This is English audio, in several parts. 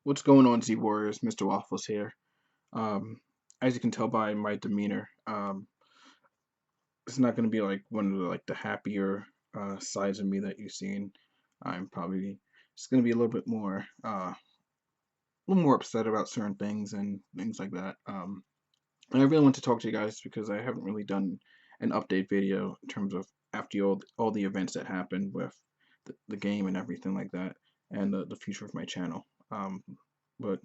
What's going on, Z Warriors? MrWaffles here. Um, as you can tell by my demeanor, it's not going to be like one of the happier sides of me that you've seen. I'm probably just going to be a little more upset about certain things and things like that. And I really want to talk to you guys because I haven't really done an update video in terms of after all the events that happened with the game and everything like that, and the future of my channel. But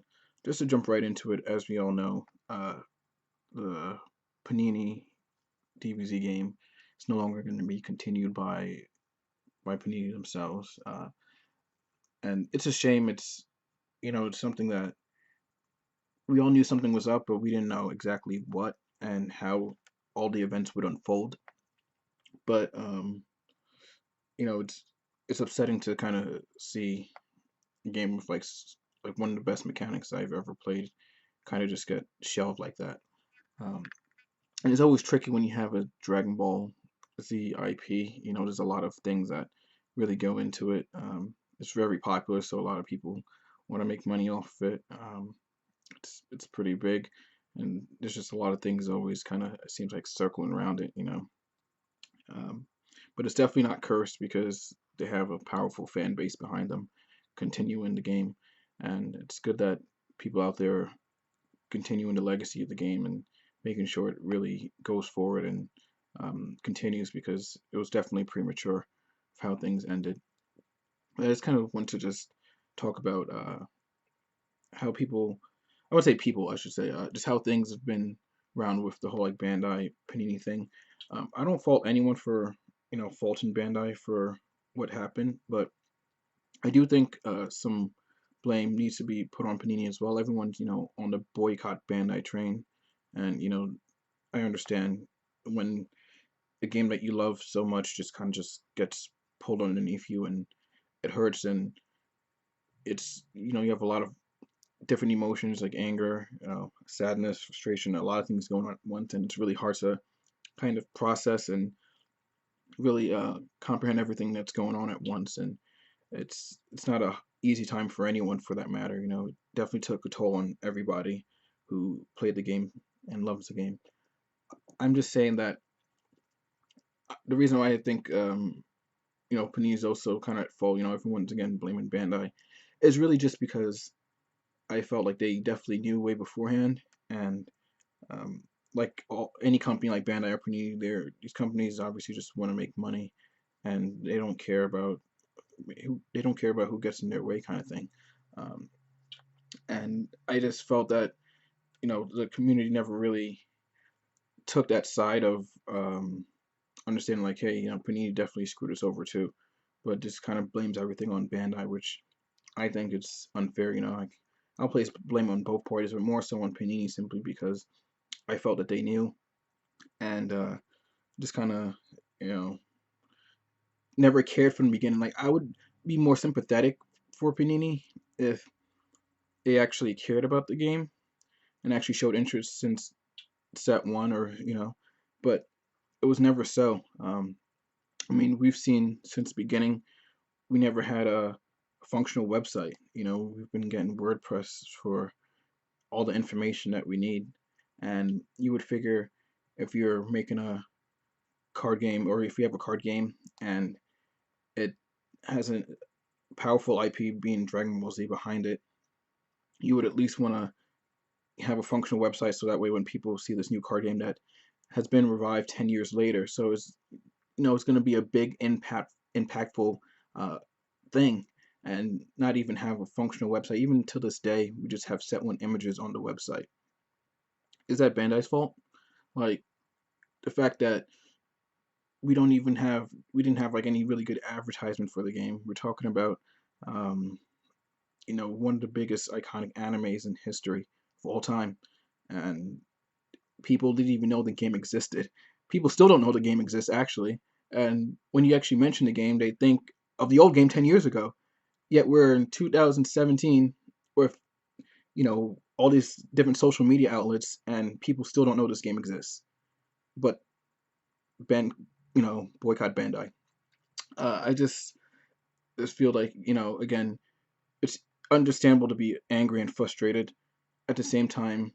just to jump right into it, as we all know, the Panini DBZ game is no longer going to be continued by Panini themselves, and it's a shame. It's something that we all knew something was up, but we didn't know exactly what and how all the events would unfold. But you know, it's upsetting to kind of see a game with like one of the best mechanics I've ever played kind of just get shelved like that. Um, and it's always tricky when you have a Dragon Ball Z IP. There's a lot of things that really go into it. It's very popular, so a lot of people want to make money off of it. It's pretty big, and there's just a lot of things always kind of it seems like circling around it. Um, but it's definitely not cursed because they have a powerful fan base behind them, continuing the game, and it's good that people out there continuing the legacy of the game and making sure it really goes forward and continues because it was definitely premature of how things ended. I just kind of want to just talk about how people, I would say people, I should say, just how things have been around with the whole like Bandai Panini thing. I don't fault anyone for faulting Bandai for what happened, but I do think some blame needs to be put on Panini as well. Everyone's on the boycott Bandai train, and I understand when a game that you love so much just kind of just gets pulled underneath you and it hurts, and it's you have a lot of different emotions like anger, sadness, frustration, a lot of things going on at once, and it's really hard to kind of process and really comprehend everything that's going on at once. And it's not a easy time for anyone for that matter. It definitely took a toll on everybody who played the game and loves the game. I'm just saying that the reason why I think Panini's also kind of at fault. Everyone's again blaming Bandai, is really just because I felt like they definitely knew way beforehand, and um, like any company like Bandai or Panini, these companies obviously just want to make money, and they don't care about who gets in their way, kind of thing. Um, and I just felt that the community never really took that side of understanding like, hey, Panini definitely screwed us over too, but just kind of blames everything on Bandai, which I think it's unfair. Like I'll place blame on both parties, but more so on Panini simply because I felt that they knew and just kind of you know never cared from the beginning. Like I would be more sympathetic for Panini if they actually cared about the game and actually showed interest since set one, or but it was never so. I mean, we've seen since the beginning we never had a functional website. We've been getting WordPress for all the information that we need. And you would figure if you're making a card game, or if you have a card game and it has a powerful IP being Dragon Ball Z behind it, you would at least want to have a functional website so that way when people see this new card game that has been revived 10 years later, so it's going to be a big impactful uh, thing, and not even have a functional website. Even to this day, we just have set one images on the website. Is that Bandai's fault? Like the fact that we didn't have like any really good advertisement for the game. We're talking about um, one of the biggest iconic animes in history of all time, and people didn't even know the game existed. People still don't know the game exists actually, and when you actually mention the game, they think of the old game 10 years ago. Yet we're in 2017 with all these different social media outlets, and people still don't know this game exists. But ban, boycott Bandai. I just feel like again, it's understandable to be angry and frustrated. At the same time,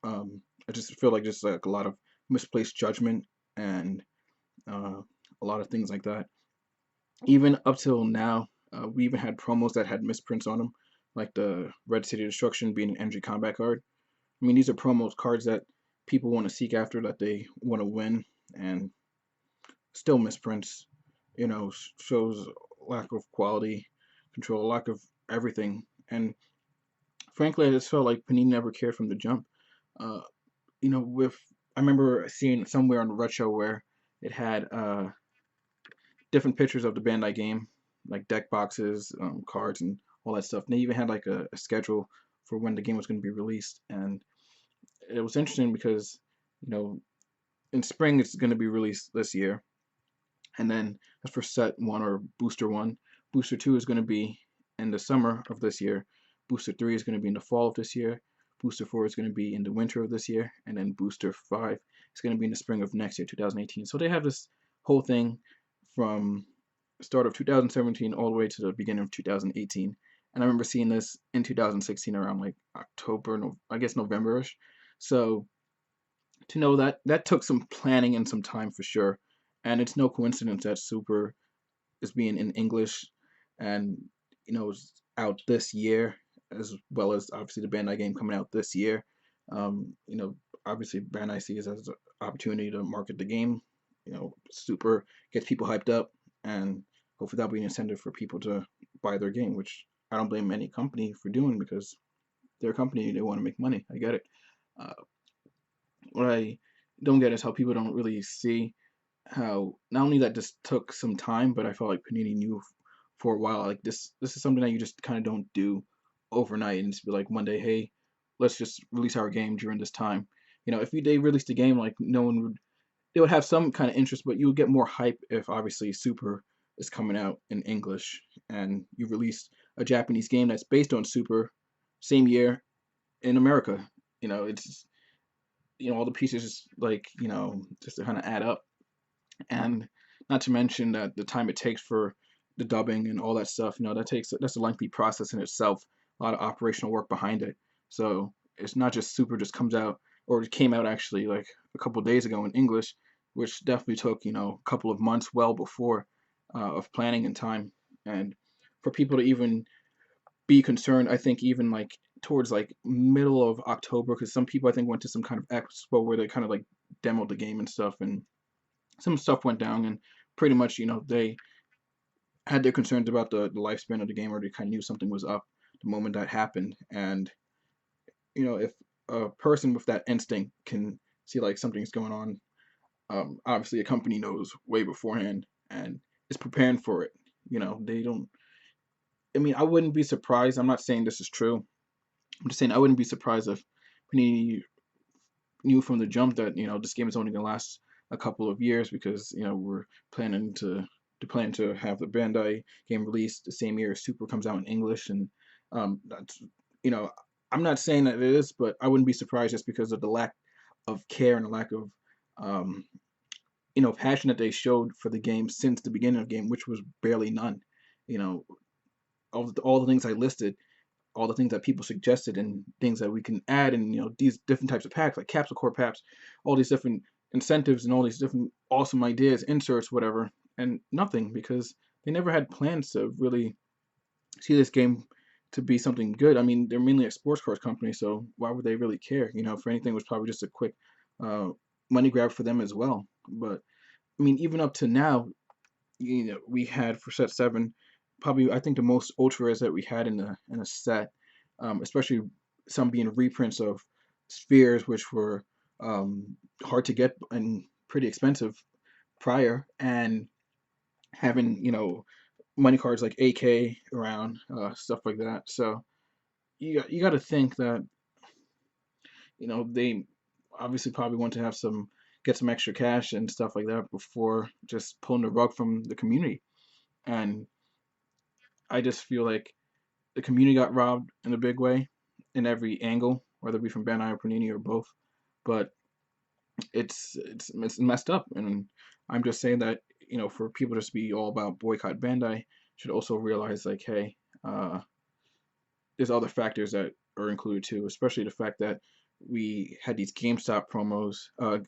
I just feel like just like a lot of misplaced judgment and a lot of things like that. Even up till now, we even had promos that had misprints on them, like the Red City Destruction being an MG combat card. I mean, these are promos cards that people want to seek after, that they want to win, and still misprints. Shows lack of quality control, lack of everything. And frankly, I just felt like Panini never cared from the jump. Uh, with I remember seeing somewhere on the retro where it had different pictures of the Bandai game, like deck boxes, cards, and all that stuff. And they even had like a schedule for when the game was going to be released, and it was interesting because you know in spring it's going to be released this year, and then that's for set one or booster one. Booster two is going to be in the summer of this year. Booster three is going to be in the fall of this year. Booster four is going to be in the winter of this year, and then booster five is going to be in the spring of next year, 2018. So they have this whole thing from start of 2017 all the way to the beginning of 2018. And I remember seeing this in 2016 around like October, no, I guess November-ish. So to know that that took some planning and some time for sure. And it's no coincidence that Super is being in English and is out this year, as well as obviously the Bandai game coming out this year. Obviously Bandai sees it as an opportunity to market the game. Super gets people hyped up, and hopefully that'll be an incentive for people to buy their game, which I don't blame any company for doing, because they're a company, they want to make money. I get it. Uh, what I don't get is how people don't really see how not only that this took some time, but I felt like Panini knew for a while, like this is something that you just kind of don't do overnight and just be like one day, hey, let's just release our game during this time. If they released a game, like no one would, they would have some kind of interest, but you would get more hype if obviously Super is coming out in English and you release a Japanese game that's based on Super same year in America. It's all the pieces just like just to kind of add up, and not to mention that the time it takes for the dubbing and all that stuff, that's a lengthy process in itself, a lot of operational work behind it. So it's not just Super just comes out, or it came out actually like a couple of days ago in English, which definitely took a couple of months well before of planning and time. And for people to even be concerned, I think even like towards like middle of October, because some people I think went to some kind of expo where they kind of like demoed the game and stuff, and some stuff went down, and pretty much they had their concerns about the lifespan of the game, or they kind of knew something was up the moment that happened. And if a person with that instinct can see like something's going on, obviously a company knows way beforehand and is preparing for it. They don't, I mean, I wouldn't be surprised, I'm not saying this is true, I'm just saying I wouldn't be surprised if Panini knew from the jump that this game is only going to last a couple of years, because we're planning to have the Bandai game released the same year as Super comes out in English. And that's you know I'm not saying that it is, but I wouldn't be surprised, just because of the lack of care and the lack of um, passion that they showed for the game since the beginning of the game, which was barely none. You know, all the things I listed, all the things that people suggested, and things that we can add, and these different types of packs like capsule core packs, all these different incentives and all these different awesome ideas, inserts, whatever, and nothing, because they never had plans to really see this game to be something good. I mean, they're mainly a sports cards company, so why would they really care? If anything, it was probably just a quick uh, money grab for them as well. But I mean, even up to now, we had for set seven, probably I think the most ultras that we had in a set, especially some being reprints of spheres, which were hard to get and pretty expensive prior, and having money cards like AK around, stuff like that. So you got to think that they obviously probably want to have some get some extra cash and stuff like that before just pulling the rug from the community. And I just feel like the community got robbed in a big way in every angle, whether it be from Bandai or Panini or both. But it's messed up, and I'm just saying that for people just to be all about boycott Bandai, should also realize like, hey, uh, there's other factors that are included too, especially the fact that we had these GameStop promos,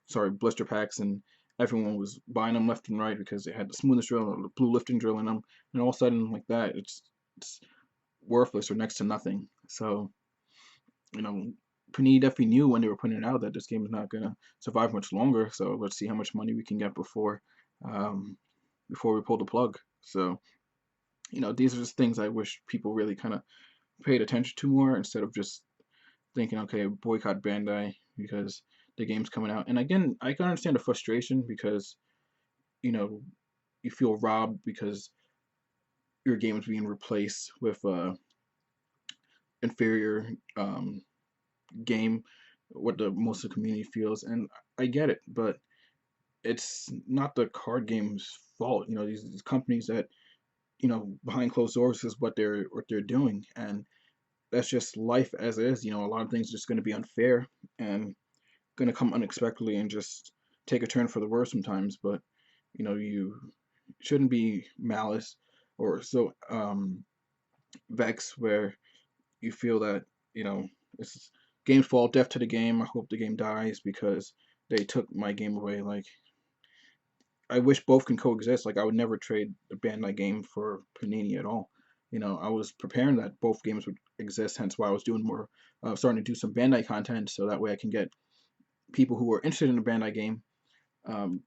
sorry, blister packs, and everyone was buying them left and right because they had the smoothness drill or the blue lifting drill in them, and all of a sudden like that, it's worthless or next to nothing. So you know, Panini definitely knew when they were putting it out that this game is not gonna survive much longer. So let's see how much money we can get um, before we pull the plug. So these are just things I wish people really kind of paid attention to more instead of just thinking, okay, boycott Bandai because the game's coming out. And again, I can understand the frustration because you know you feel robbed because your game is being replaced with inferior game, what the most of the community feels, and I get it, but it's not the card game's fault. These companies that behind closed doors is what they're doing, and that's just life as it is. A lot of things are just going to be unfair and going to come unexpectedly and just take a turn for the worse sometimes. But you shouldn't be malice or so vexed where you feel that it's game's fault, death to the game. I hope the game dies because they took my game away. Like I wish both can coexist. Like I would never trade a Bandai game for Panini at all. I was preparing that both games would exist. Hence why I was doing more, starting to do some Bandai content, so that way I can get people who are interested in the Bandai game um,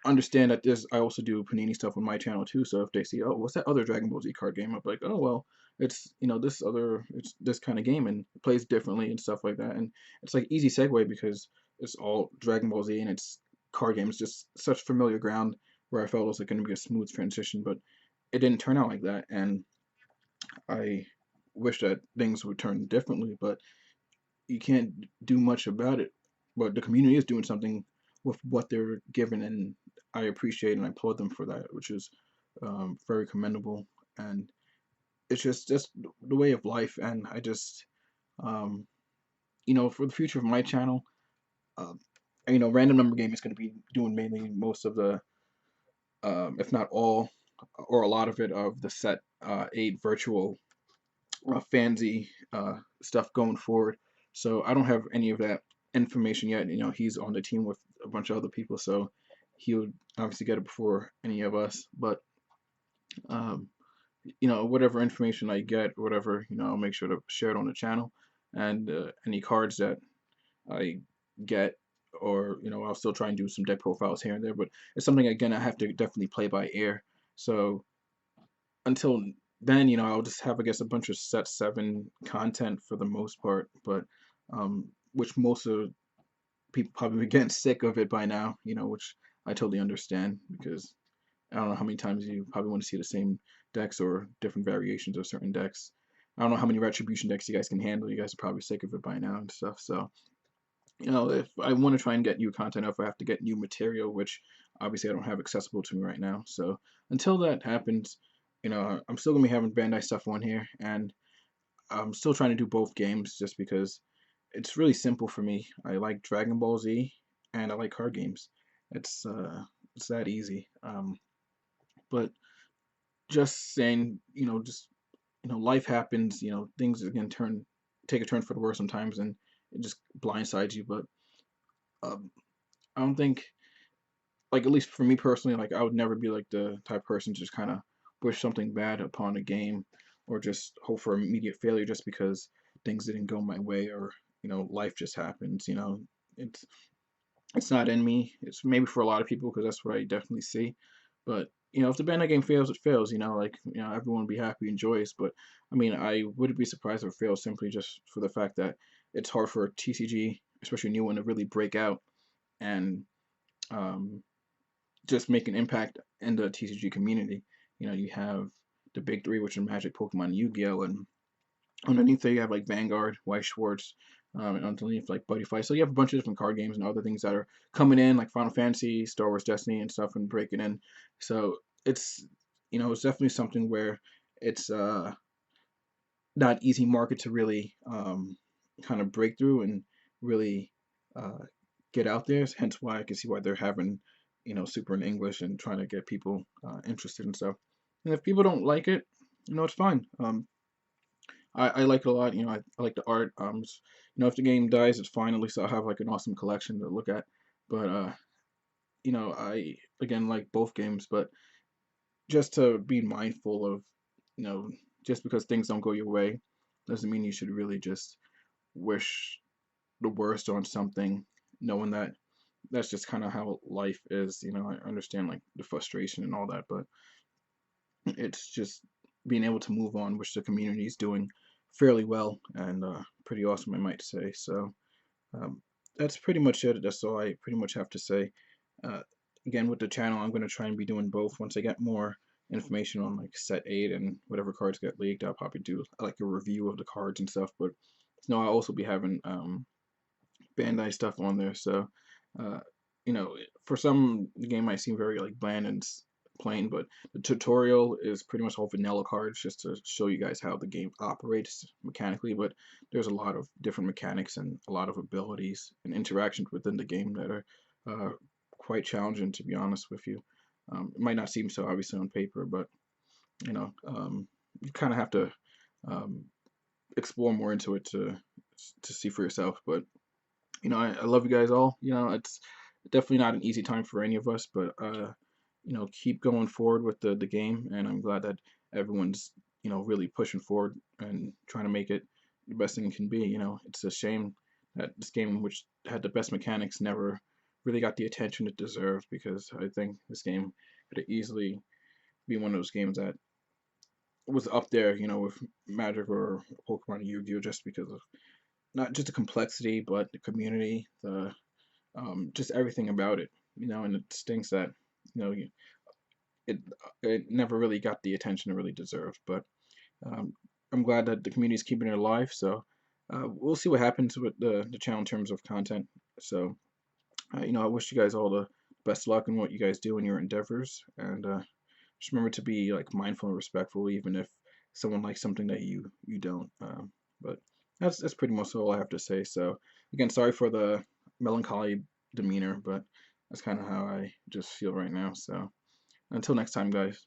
understand that there's I also do Panini stuff on my channel too. So if they see, oh, what's that other Dragon Ball Z card game? I'm like, oh well, it's it's this kind of game and it plays differently and stuff like that. And it's like easy segue because it's all Dragon Ball Z and it's card games, just such familiar ground where I felt it was like going to be a smooth transition, but it didn't turn out like that. And I wish that things would turn differently, but you can't do much about it. But the community is doing something with what they're given, and I appreciate and I applaud them for that, which is very commendable. And it's just the way of life. And I just, um, for the future of my channel, uh, Random Number Game is going to be doing mainly most of the, if not all, or a lot of it of the set 8 virtual fancy stuff going forward. So I don't have any of that information yet. He's on the team with a bunch of other people, so he would obviously get it before any of us. But um, whatever information I get, whatever, I'll make sure to share it on the channel. And any cards that I get, or I'll still try and do some deck profiles here and there. But it's something again I have to definitely play by ear. So until then, I'll just have, I guess, a bunch of set 7 content for the most part, but which most of people probably be getting sick of it by now, which I totally understand because I don't know how many times you probably want to see the same decks or different variations of certain decks. I don't know how many retribution decks you guys can handle. You guys are probably sick of it by now and stuff. So, if I want to try and get new content, if I have to get new material, which obviously I don't have accessible to me right now. So until that happens, I'm still gonna be having Bandai stuff on here, and I'm still trying to do both games just because it's really simple for me. I like Dragon Ball Z, and I like card games. It's that easy. But just saying, just life happens. Things again take a turn for the worse sometimes, and it just blindsides you. But um, I don't think, like at least for me personally, like I would never be like the type of person to just kind of wish something bad upon a game or just hope for immediate failure just because things didn't go my way or life just happens. It's it's not in me. It's maybe for a lot of people because that's what I definitely see. But if the Bandai game fails, it fails. Like everyone will be happy and joyous. But I mean, I wouldn't be surprised if it fails simply just for the fact that it's hard for a TCG, especially a new one, to really break out and um, just make an impact in the TCG community. You have the big three, which are Magic, Pokemon, Yu-Gi-Oh, and underneath there you have like Vanguard, White Schwartz, and underneath like Buddy Fight. So you have a bunch of different card games and other things that are coming in, like Final Fantasy, Star Wars Destiny, and stuff, and breaking in. So it's it's definitely something where it's not easy market to really kind of break through and really uh, get out there. Hence why I can see why they're having super in English and trying to get people interested and stuff. And if people don't like it, it's fine. I like it a lot. You know, I like the art. You know, if the game dies, it's fine. At least I'll have like an awesome collection to look at. But you know, I again like both games, but just to be mindful of, you know, just because things don't go your way doesn't mean you should really just wish the worst on something, knowing that that's just kind of how life is. You know, I understand like the frustration and all that, but it's just being able to move on, which the community is doing fairly well and pretty awesome, I might say. So um, that's pretty much it. That's all I pretty much have to say. Uh, Again, with the channel, I'm going to try and be doing both. Once I get more information on like set 8 and whatever cards get leaked, I'll probably do like a review of the cards and stuff. But no, I'll also be having Bandai stuff on there. So, uh, you know, for some, the game might seem very like bland and plain, but the tutorial is pretty much all vanilla cards just to show you guys how the game operates mechanically. But there's a lot of different mechanics and a lot of abilities and interactions within the game that are quite challenging, to be honest with you. It might not seem so obviously on paper, but you know, you kind of have to um, explore more into it to see for yourself. But you know, I love you guys all. You know, it's definitely not an easy time for any of us, but you know, keep going forward with the game, and I'm glad that everyone's, you know, really pushing forward and trying to make it the best thing it can be. You know, it's a shame that this game, which had the best mechanics, never really got the attention it deserved, because I think this game could easily be one of those games that was up there, you know, with Magic or Pokemon or Yu-Gi-Oh, just because of not just the complexity, but the community, the just everything about it, you know. And it stinks that, you know, it it never really got the attention it really deserved. But um, I'm glad that the community is keeping it alive. So we'll see what happens with the channel in terms of content. So you know, I wish you guys all the best luck in what you guys do in your endeavors, and just remember to be like mindful and respectful, even if someone likes something that you don't. But that's pretty much all I have to say. So again, sorry for the melancholy demeanor, but that's kind of how I just feel right now. So until next time, guys.